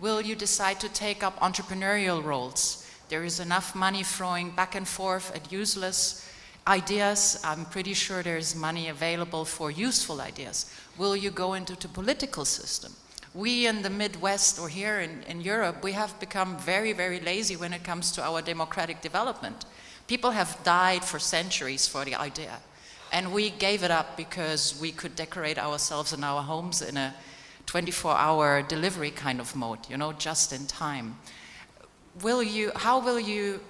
Will you decide to take up entrepreneurial roles? There is enough money flowing back and forth at useless ideas. I'm pretty sure there's money available for useful ideas. Will you go into the political system? We in the Midwest or here in Europe, we have become very, very lazy when it comes to our democratic development. People have died for centuries for the idea. And we gave it up because we could decorate ourselves in our homes in a 24-hour delivery kind of mode, you know, just in time. How will you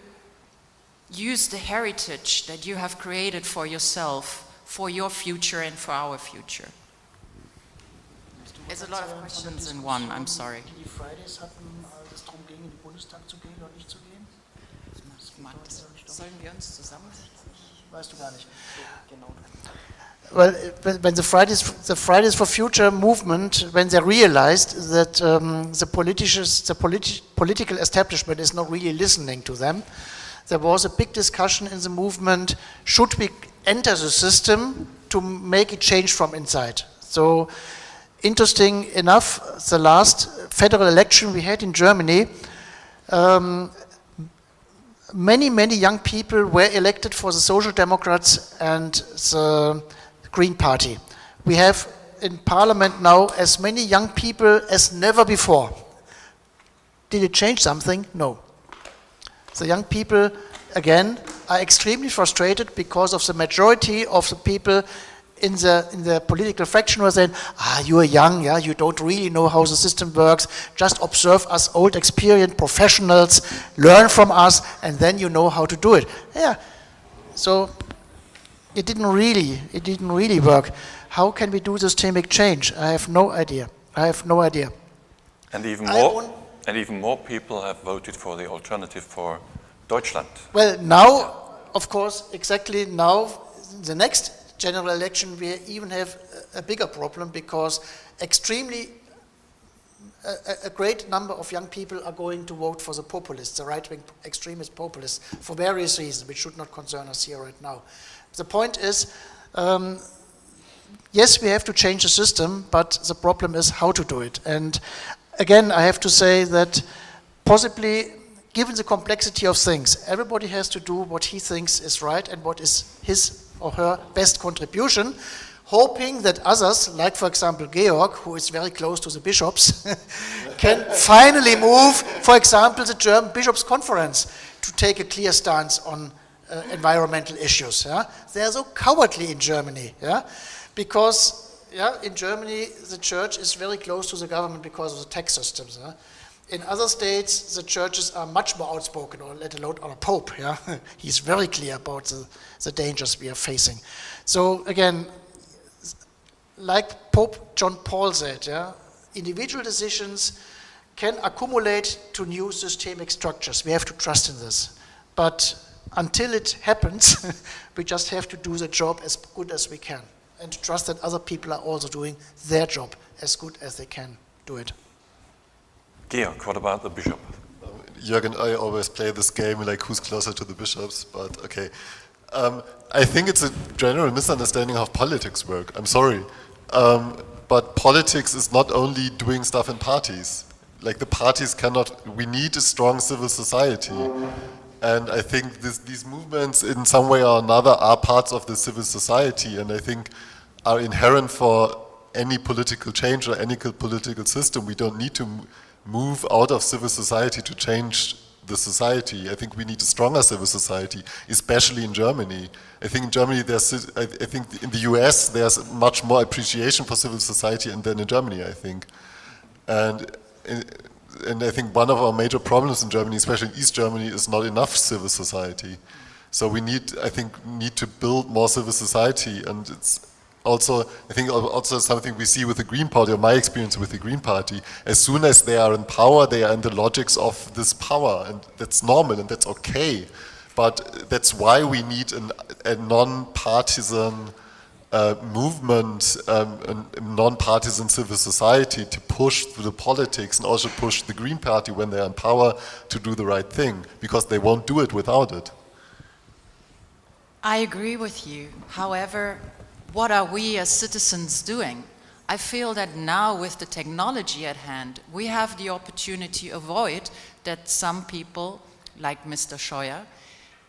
use the heritage that you have created for yourself, for your future and for our future? There's a lot of questions in one, I'm sorry. Die Fridays hatten, als es darum ging, in den Bundestag zu gehen oder nicht zu gehen? Sollen wir uns zusammensetzen? Weißt du gar nicht. Well, when the Fridays for Future movement, when they realized that the political establishment is not really listening to them, there was a big discussion in the movement, should we enter the system to make it change from inside? So, interesting enough, the last federal election we had in Germany, many young people were elected for the Social Democrats and the Green Party. We have in Parliament now as many young people as never before. Did it change something? No. The young people, again, are extremely frustrated because of the majority of the people in the political fraction were saying, you are young, yeah, you don't really know how the system works, just observe us old, experienced professionals, learn from us, and then you know how to do it. Yeah, so it didn't really work. How can we do systemic change? I have no idea. And even more people have voted for the alternative for Deutschland. Well, now, of course, exactly now, the next general election, we even have a bigger problem because a great number of young people are going to vote for the populists, the right-wing extremist populists, for various reasons, which should not concern us here right now. The point is, yes, we have to change the system, but the problem is how to do it. And again, I have to say that possibly, given the complexity of things, everybody has to do what he thinks is right and what is his or her best contribution, hoping that others, like for example Georg, who is very close to the bishops, can finally move, for example, the German Bishops' Conference to take a clear stance on environmental issues. Yeah? They are so cowardly in Germany, yeah? Because in Germany the church is very close to the government because of the tax systems. Yeah? In other states, the churches are much more outspoken, or let alone our Pope. Yeah, he's very clear about the dangers we are facing. So again, like Pope John Paul said, yeah, individual decisions can accumulate to new systemic structures. We have to trust in this. But until it happens, we just have to do the job as good as we can and trust that other people are also doing their job as good as they can do it. Georg, what about the bishop? Jörg and I always play this game, like who's closer to the bishops, but okay. I think it's a general misunderstanding how politics work. I'm sorry. But politics is not only doing stuff in parties. Like the parties cannot, we need a strong civil society. And I think these movements in some way or another are parts of the civil society, and I think are inherent for any political change or any political system. We don't need to move out of civil society to change the society. I think we need a stronger civil society, especially in Germany. I think in Germany I think in the US there's much more appreciation for civil society than in Germany, I think. And I think one of our major problems in Germany, especially in East Germany, is not enough civil society. So we need to build more civil society, and it's also, I think also something we see with the Green Party, or my experience with the Green Party. As soon as they are in power, they are in the logics of this power, and that's normal and that's okay. But that's why we need a non-partisan movement, a non-partisan civil society to push through the politics and also push the Green Party when they're in power to do the right thing, because they won't do it without it. I agree with you. However, what are we as citizens doing? I feel that now with the technology at hand, we have the opportunity to avoid that some people, like Mr. Scheuer,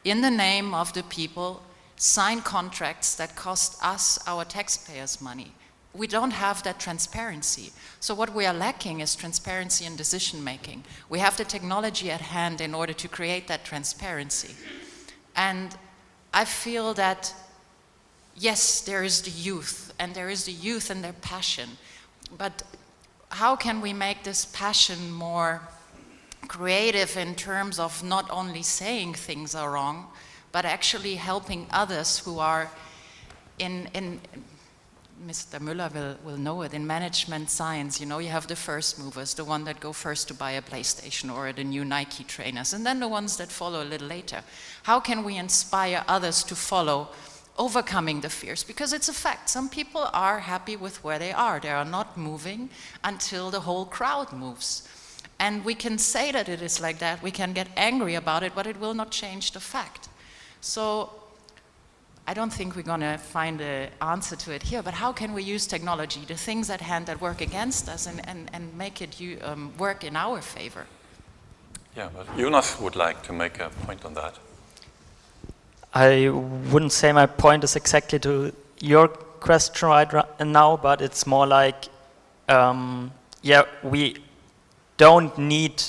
in the name of the people, sign contracts that cost us, our taxpayers, money. We don't have that transparency. So what we are lacking is transparency in decision making. We have the technology at hand in order to create that transparency. And I feel that, yes, there is the youth and their passion, but how can we make this passion more creative in terms of not only saying things are wrong, but actually helping others who are in Mr. Müller will know it, in management science, you have the first movers, the one that go first to buy a PlayStation or the new Nike trainers, and then the ones that follow a little later. How can we inspire others to follow, overcoming the fears? Because it's a fact, some people are happy with where they are not moving until the whole crowd moves. And we can say that it is like that, we can get angry about it, but it will not change the fact. So I don't think we're going to find an answer to it here, but how can we use technology, the things at hand that work against us, and make it work in our favor? Yeah, but Jonas would like to make a point on that. I wouldn't say my point is exactly to your question right now, but it's more like, we don't need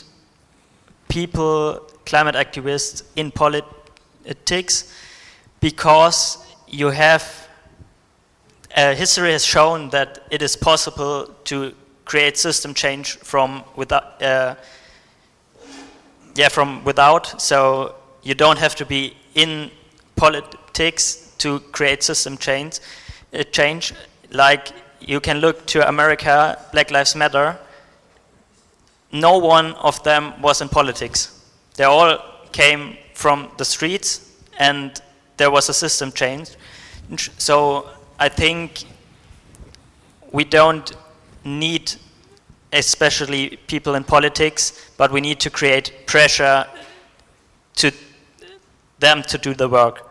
people, climate activists in politics, because you have, history has shown that it is possible to create system change from without, so you don't have to be in politics to create system change. Like you can look to America, Black Lives Matter, no one of them was in politics. They all came from the streets, and there was a system change. So I think we don't need especially people in politics, but we need to create pressure to them to do the work.